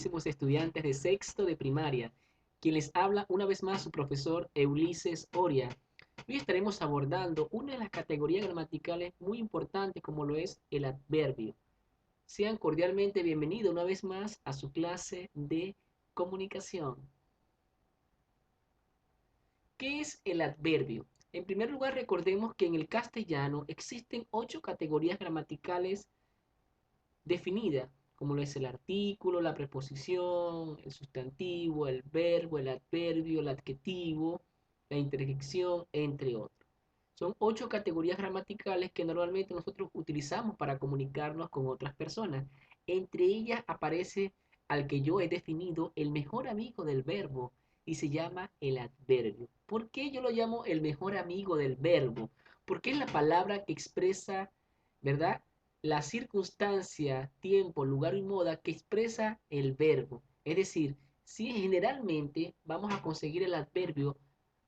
Estudiantes de sexto de primaria, quien les habla una vez más su profesor Ulises Oria. Hoy estaremos abordando una de las categorías gramaticales muy importantes como lo es el adverbio. Sean cordialmente bienvenidos una vez más a su clase de comunicación. ¿Qué es el adverbio? En primer lugar, recordemos que en el castellano existen 8 categorías gramaticales definidas, como lo es el artículo, la preposición, el sustantivo, el verbo, el adverbio, el adjetivo, la interjección, entre otros. Son 8 categorías gramaticales que normalmente nosotros utilizamos para comunicarnos con otras personas. Entre ellas aparece al que yo he definido el mejor amigo del verbo y se llama el adverbio. ¿Por qué yo lo llamo el mejor amigo del verbo? Porque es la palabra que expresa, ¿verdad? La circunstancia, tiempo, lugar y moda que expresa el verbo. Es decir, si generalmente vamos a conseguir el adverbio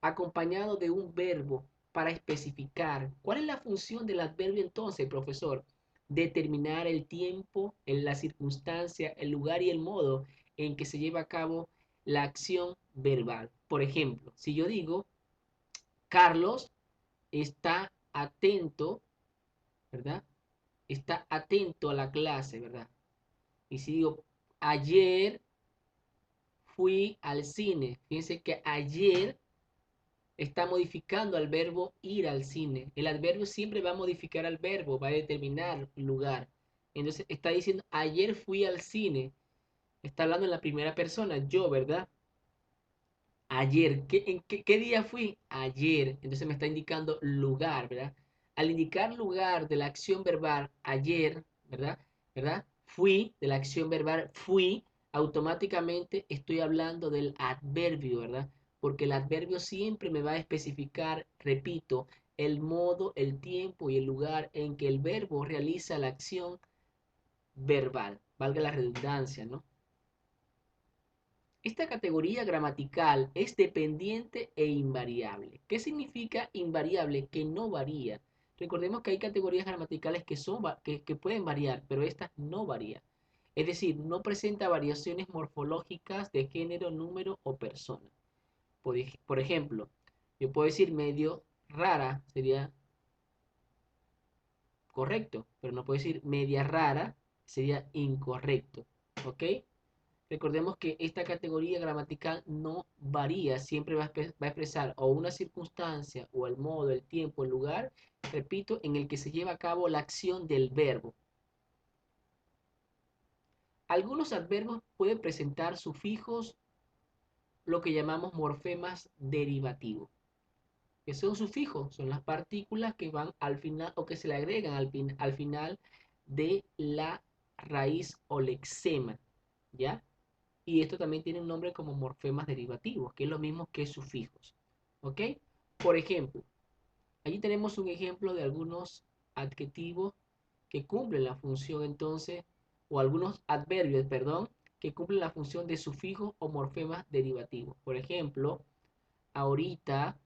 acompañado de un verbo para especificar. ¿Cuál es la función del adverbio entonces, profesor? Determinar el tiempo, la circunstancia, el lugar y el modo en que se lleva a cabo la acción verbal. Por ejemplo, si yo digo, Carlos está atento, ¿verdad? Está atento a la clase, ¿verdad? Y si digo, ayer fui al cine, fíjense que ayer está modificando al verbo ir al cine. El adverbio siempre va a modificar al verbo, va a determinar lugar. Entonces está diciendo, ayer fui al cine. Está hablando en la primera persona, yo, ¿verdad? Ayer, ¿qué día fui? Ayer. Entonces me está indicando lugar, ¿verdad? Al indicar lugar de la acción verbal ayer, ¿verdad? ¿Verdad? Fui, de la acción verbal fui, automáticamente estoy hablando del adverbio, ¿verdad? Porque el adverbio siempre me va a especificar, repito, el modo, el tiempo y el lugar en que el verbo realiza la acción verbal. Valga la redundancia, ¿no? Esta categoría gramatical es dependiente e invariable. ¿Qué significa invariable? Que no varía. Recordemos que hay categorías gramaticales que pueden variar, pero estas no varían. Es decir, no presenta variaciones morfológicas de género, número o persona. Por ejemplo, yo puedo decir medio rara, sería correcto, pero no puedo decir media rara, sería incorrecto. ¿Ok? Recordemos que esta categoría gramatical no varía, siempre va a expresar o una circunstancia o el modo, el tiempo, el lugar, repito, en el que se lleva a cabo la acción del verbo. Algunos adverbios pueden presentar sufijos, lo que llamamos morfemas derivativos. ¿Qué son sufijos? Son las partículas que van al final o que se le agregan al final de la raíz o lexema, ¿ya? Y esto también tiene un nombre como morfemas derivativos, que es lo mismo que sufijos. ¿Ok? Por ejemplo, allí tenemos un ejemplo de algunos adjetivos que cumplen la función entonces, o algunos adverbios, perdón, que cumplen la función de sufijos o morfemas derivativos. Por ejemplo, ahorita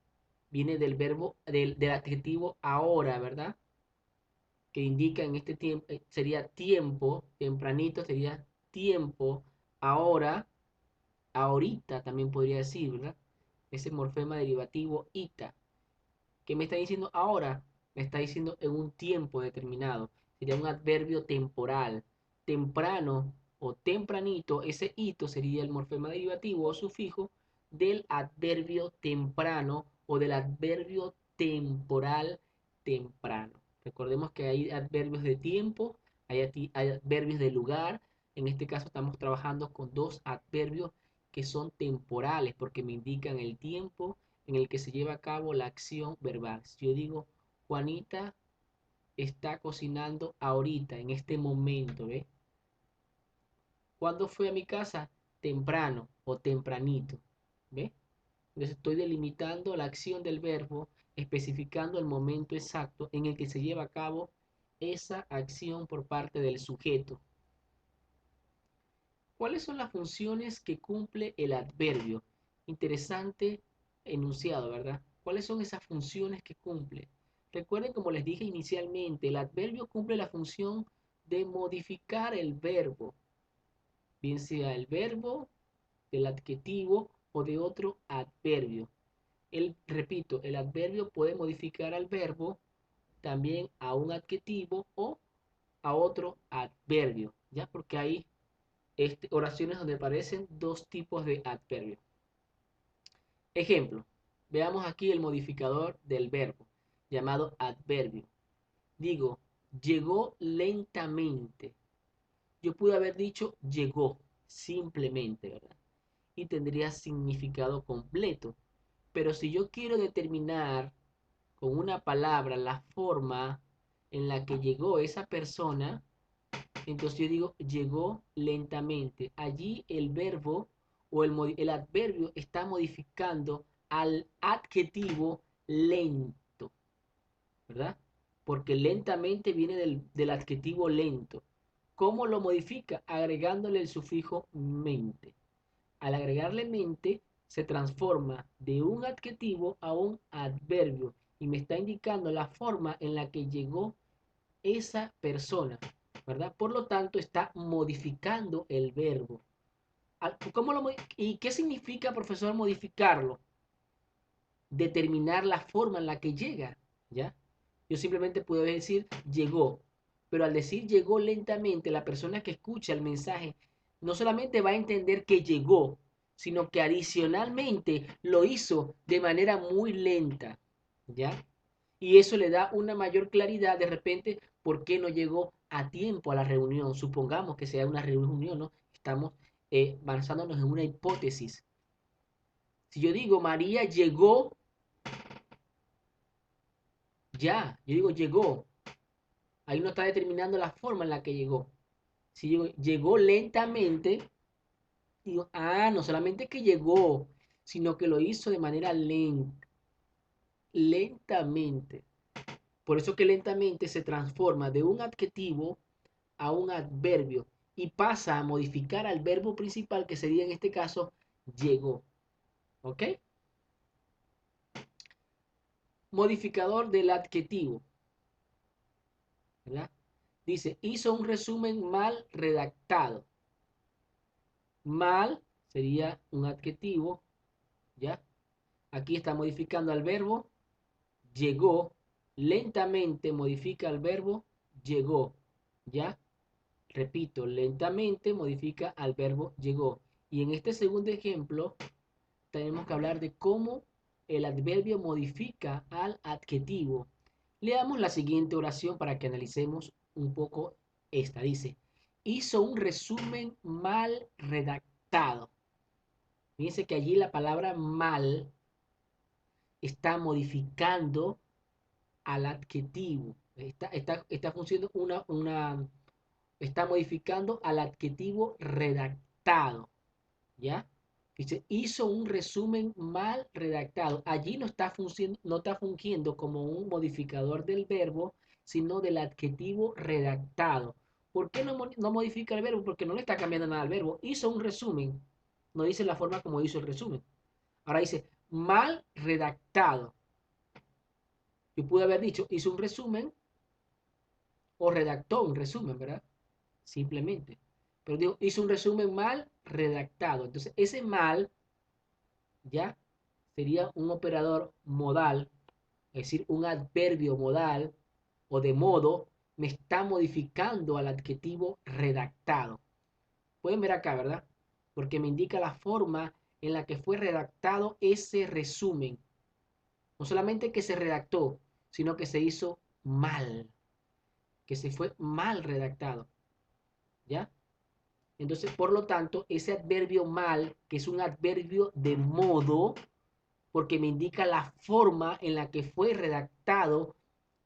viene del verbo, del adjetivo ahora, ¿verdad? Que indica en este tiempo, sería tiempo, tempranito sería tiempo, ahora, ahorita también podría decir, ¿verdad? Ese morfema derivativo ita. ¿Qué me está diciendo ahora? Me está diciendo en un tiempo determinado. Sería un adverbio temporal. Temprano o tempranito, ese hito sería el morfema derivativo o sufijo del adverbio temprano o del adverbio temporal temprano. Recordemos que hay adverbios de tiempo, hay adverbios de lugar. En este caso estamos trabajando con dos adverbios que son temporales porque me indican el tiempo en el que se lleva a cabo la acción verbal. Si yo digo, Juanita está cocinando ahorita, en este momento, ¿ves? ¿Cuándo fue a mi casa? Temprano o tempranito, ¿ves? Entonces estoy delimitando la acción del verbo, especificando el momento exacto en el que se lleva a cabo esa acción por parte del sujeto. ¿Cuáles son las funciones que cumple el adverbio? Interesante enunciado, ¿verdad? ¿Cuáles son esas funciones que cumple? Recuerden, como les dije inicialmente, el adverbio cumple la función de modificar el verbo. bien sea el verbo, del adjetivo o de otro adverbio. Repito, el adverbio puede modificar al verbo, también a un adjetivo o a otro adverbio, ¿ya? Porque hay oraciones donde aparecen dos tipos de adverbio. Ejemplo, veamos aquí el modificador del verbo, llamado adverbio. Digo, llegó lentamente. Yo pude haber dicho llegó, simplemente, ¿verdad? Y tendría significado completo. Pero si yo quiero determinar con una palabra la forma en la que llegó esa persona, entonces yo digo llegó lentamente. Allí el verbo o el adverbio está modificando al adjetivo lento, ¿verdad? Porque lentamente viene del adjetivo lento. ¿Cómo lo modifica? Agregándole el sufijo mente. Al agregarle mente, se transforma de un adjetivo a un adverbio y me está indicando la forma en la que llegó esa persona, ¿verdad? Por lo tanto, está modificando el verbo. ¿Y qué significa, profesor, modificarlo? Determinar la forma en la que llega, ¿ya? Yo simplemente puedo decir llegó, pero al decir llegó lentamente, la persona que escucha el mensaje no solamente va a entender que llegó, sino que adicionalmente lo hizo de manera muy lenta, ¿ya? Y eso le da una mayor claridad de repente por qué no llegó a tiempo a la reunión. Supongamos que sea una reunión, ¿no? Estamos basándonos en una hipótesis. Si yo digo María llegó ya, yo digo llegó. Ahí uno está determinando la forma en la que llegó. Si llegó lentamente, digo, no solamente que llegó, sino que lo hizo de manera lenta, lentamente. Por eso que lentamente se transforma de un adjetivo a un adverbio y pasa a modificar al verbo principal, que sería en este caso llegó. ¿Ok? Modificador del adjetivo, ¿verdad? Dice, hizo un resumen mal redactado. Mal sería un adjetivo, ¿ya? Aquí está modificando al verbo, llegó. Lentamente modifica al verbo, llegó, ¿ya? Repito, lentamente modifica al verbo, llegó. Y en este segundo ejemplo, tenemos que hablar de cómo el adverbio modifica al adjetivo. Leamos la siguiente oración para que analicemos un poco esta. Dice, hizo un resumen mal redactado. Fíjense que allí la palabra mal está modificando al adjetivo. Está funcionando está modificando al adjetivo redactado. ¿Ya? Dice, hizo un resumen mal redactado. Allí no está fungiendo como un modificador del verbo, sino del adjetivo redactado. ¿Por qué no modifica el verbo? Porque no le está cambiando nada al verbo. Hizo un resumen. No dice la forma como hizo el resumen. Ahora dice, mal redactado. Yo pude haber dicho, hizo un resumen o redactó un resumen, ¿verdad? Simplemente. Pero digo, hizo un resumen mal redactado. Entonces, ese mal, ¿ya? Sería un operador modal, es decir, un adverbio modal o de modo, me está modificando al adjetivo redactado. Pueden ver acá, ¿verdad? Porque me indica la forma en la que fue redactado ese resumen. No solamente que se redactó, sino que se hizo mal, que se fue mal redactado, ¿ya? Entonces, por lo tanto, ese adverbio mal, que es un adverbio de modo, porque me indica la forma en la que fue redactado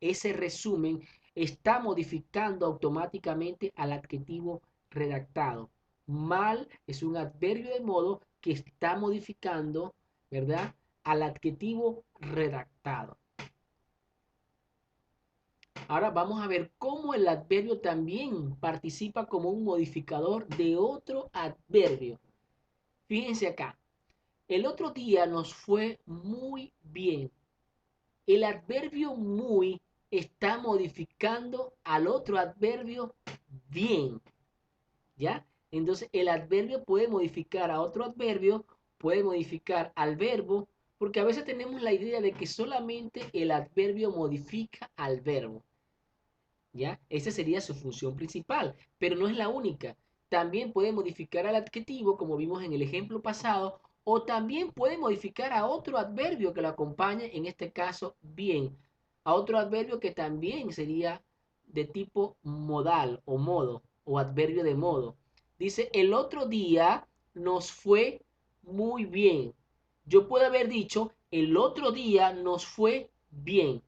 ese resumen, está modificando automáticamente al adjetivo redactado. Mal es un adverbio de modo que está modificando, ¿verdad?, al adjetivo redactado. Ahora vamos a ver cómo el adverbio también participa como un modificador de otro adverbio. Fíjense acá. El otro día nos fue muy bien. El adverbio muy está modificando al otro adverbio bien. ¿Ya? Entonces el adverbio puede modificar a otro adverbio, puede modificar al verbo, porque a veces tenemos la idea de que solamente el adverbio modifica al verbo, ¿ya? Esa sería su función principal, pero no es la única. También puede modificar al adjetivo, como vimos en el ejemplo pasado, o también puede modificar a otro adverbio que lo acompañe, en este caso, bien, a otro adverbio que también sería de tipo modal o modo, o adverbio de modo. Dice, el otro día nos fue muy bien. Yo puedo haber dicho, el otro día nos fue bien.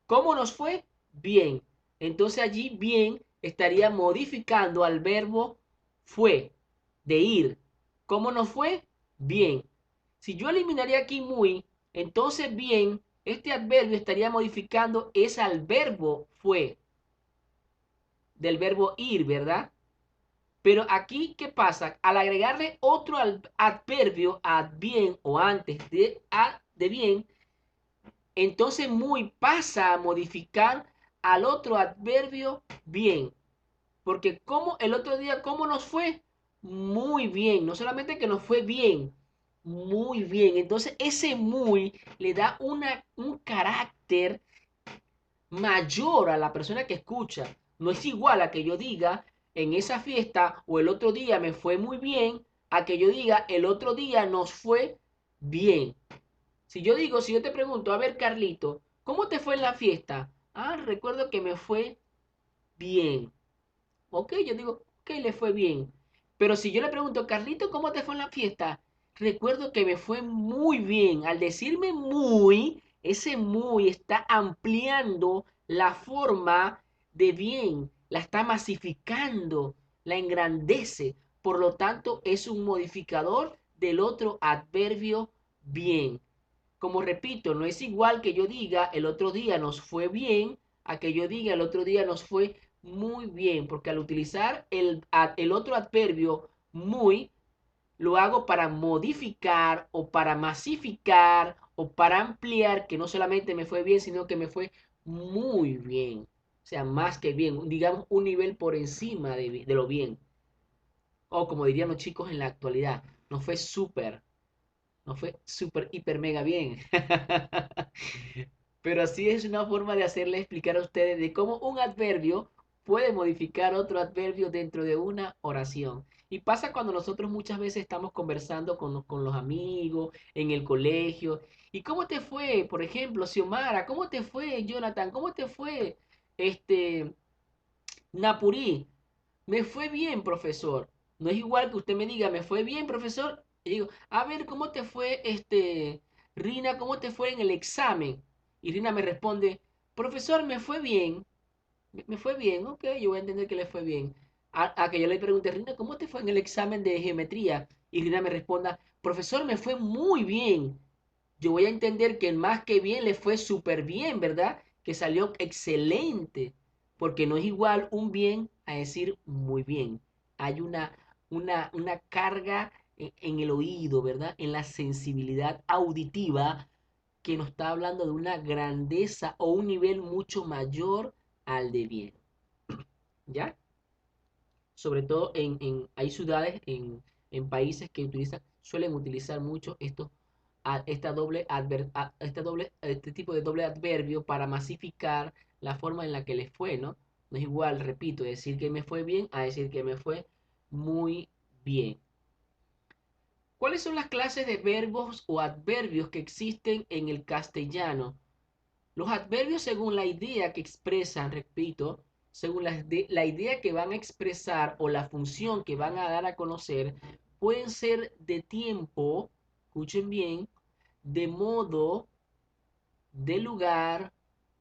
¿Cómo nos fue? Bien. Entonces allí bien estaría modificando al verbo fue, de ir. ¿Cómo nos fue? Bien. Si yo eliminaría aquí muy, entonces bien, este adverbio estaría modificando es al verbo fue, del verbo ir, ¿verdad? Pero aquí, ¿qué pasa? Al agregarle otro adverbio a bien o antes de bien, entonces muy pasa a modificar al otro adverbio bien. Porque como el otro día, ¿cómo nos fue? Muy bien. No solamente que nos fue bien, muy bien. Entonces ese muy le da un carácter mayor a la persona que escucha. No es igual a que yo diga en esa fiesta o el otro día me fue muy bien, a que yo diga el otro día nos fue bien. Si yo te pregunto, a ver, Carlito, ¿cómo te fue en la fiesta? Ah, recuerdo que me fue bien. Ok, yo digo, ok, le fue bien. Pero si yo le pregunto, Carlito, ¿cómo te fue en la fiesta? Recuerdo que me fue muy bien. Al decirme muy, ese muy está ampliando la forma de bien, la está masificando, la engrandece. Por lo tanto, es un modificador del otro adverbio bien. Como repito, no es igual que yo diga el otro día nos fue bien a que yo diga el otro día nos fue muy bien, porque al utilizar el otro adverbio muy, lo hago para modificar o para masificar o para ampliar, que no solamente me fue bien, sino que me fue muy bien. O sea, más que bien, digamos un nivel por encima de lo bien. O como dirían los chicos en la actualidad, no fue súper, no fue súper, hiper, mega bien. Pero así es una forma de hacerle explicar a ustedes de cómo un adverbio puede modificar otro adverbio dentro de una oración. Y pasa cuando nosotros muchas veces estamos conversando con los amigos, en el colegio. ¿Y cómo te fue? Por ejemplo, Xiomara, ¿cómo te fue, Jonathan? ¿Cómo te fue, este, Napurí? Me fue bien, profesor. No es igual que usted me diga, me fue bien, profesor. Y digo, a ver, ¿cómo te fue, Rina, cómo te fue en el examen? Y Rina me responde, profesor, me fue bien. Me fue bien, ok, yo voy a entender que le fue bien. A que yo le pregunte, Rina, ¿cómo te fue en el examen de geometría? Y Rina me responda, profesor, me fue muy bien. Yo voy a entender que más que bien le fue súper bien, ¿verdad? Que salió excelente, porque no es igual un bien a decir muy bien. Hay una carga en el oído, ¿verdad? En la sensibilidad auditiva que nos está hablando de una grandeza o un nivel mucho mayor al de bien, ¿ya? Sobre todo hay ciudades, en países que suelen utilizar mucho este tipo de doble adverbio para masificar la forma en la que les fue, ¿no? No es igual, repito, decir que me fue bien a decir que me fue muy bien. ¿Cuáles son las clases de verbos o adverbios que existen en el castellano? Los adverbios según la idea que expresan, repito, según la idea que van a expresar o la función que van a dar a conocer, pueden ser de tiempo, escuchen bien, de modo, de lugar,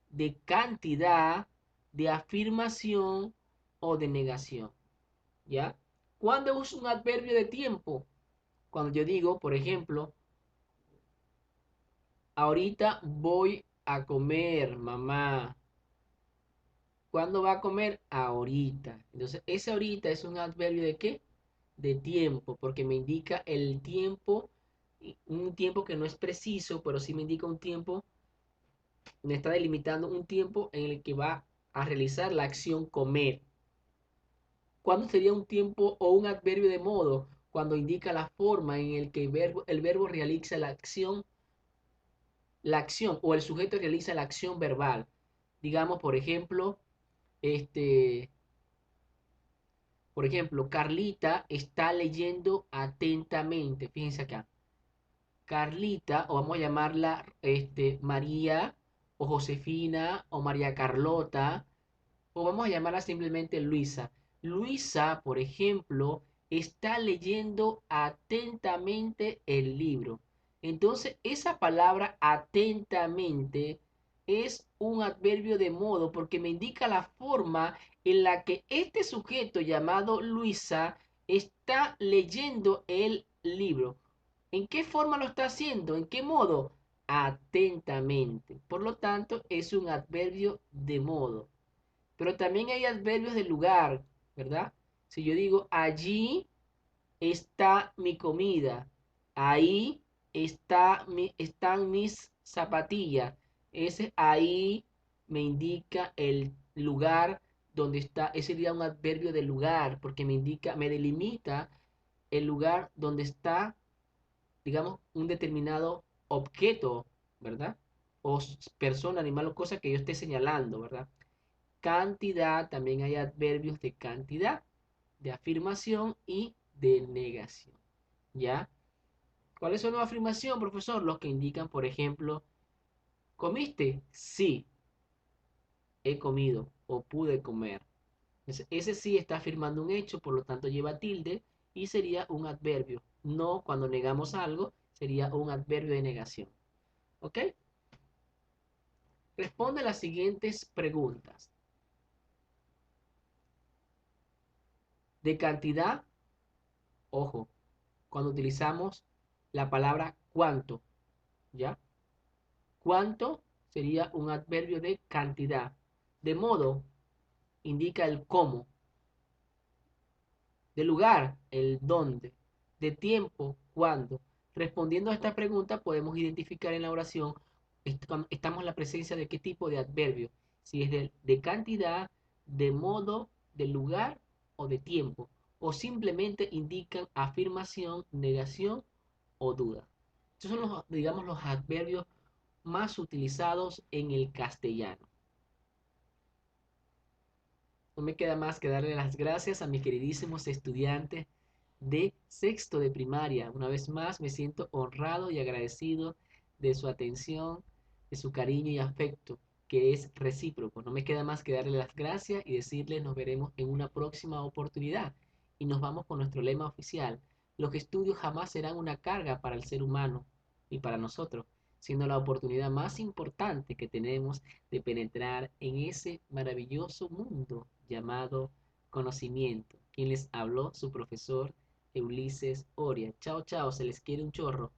de cantidad, de afirmación o de negación. ¿Ya? ¿Cuándo uso un adverbio de tiempo? Cuando yo digo, por ejemplo, ahorita voy a comer, mamá. ¿Cuándo va a comer? Ahorita. Entonces, ese ahorita es un adverbio de qué? De tiempo, porque me indica el tiempo, un tiempo que no es preciso, pero sí me indica un tiempo, me está delimitando un tiempo en el que va a realizar la acción comer. ¿Cuándo sería un tiempo o un adverbio de modo? Cuando indica la forma en el que el verbo realiza la acción o el sujeto realiza la acción verbal. Digamos, este, por ejemplo, Carlita está leyendo atentamente. Fíjense acá. Carlita, o vamos a llamarla María, o Josefina, o María Carlota, o vamos a llamarla simplemente Luisa. Luisa, por ejemplo, está leyendo atentamente el libro. Entonces, esa palabra atentamente es un adverbio de modo porque me indica la forma en la que este sujeto llamado Luisa está leyendo el libro. ¿En qué forma lo está haciendo? ¿En qué modo? Atentamente. Por lo tanto, es un adverbio de modo. Pero también hay adverbios de lugar, ¿verdad? Si yo digo, allí está mi comida, ahí están mis zapatillas, ese ahí me indica el lugar donde está, ese sería un adverbio de lugar, porque me indica, me delimita el lugar donde está, digamos, un determinado objeto, ¿verdad? O persona, animal o cosa que yo esté señalando, ¿verdad? Cantidad, también hay adverbios de cantidad, de afirmación y de negación. ¿Ya? ¿Cuáles son las afirmaciones, profesor? Los que indican, por ejemplo, ¿comiste? Sí, he comido o pude comer. Ese sí está afirmando un hecho, por lo tanto lleva tilde y sería un adverbio. No cuando negamos algo, sería un adverbio de negación. ¿Ok? Responde las siguientes preguntas. De cantidad, ojo, cuando utilizamos la palabra cuánto, ¿ya? Cuánto sería un adverbio de cantidad. De modo indica el cómo. De lugar, el dónde. De tiempo, cuándo. Respondiendo a esta pregunta podemos identificar en la oración estamos en la presencia de qué tipo de adverbio. Si es de cantidad, de modo, de lugar o de tiempo. O simplemente indican afirmación, negación o duda. Estos son los, digamos, los adverbios más utilizados en el castellano. No me queda más que darle las gracias a mis queridísimos estudiantes de sexto de primaria. Una vez más me siento honrado y agradecido de su atención, de su cariño y afecto, que es recíproco. No me queda más que darle las gracias y decirles nos veremos en una próxima oportunidad. Y nos vamos con nuestro lema oficial. Los estudios jamás serán una carga para el ser humano y para nosotros, siendo la oportunidad más importante que tenemos de penetrar en ese maravilloso mundo llamado conocimiento. Quien les habló, su profesor Ulises Oria. Chao, chao, se les quiere un chorro.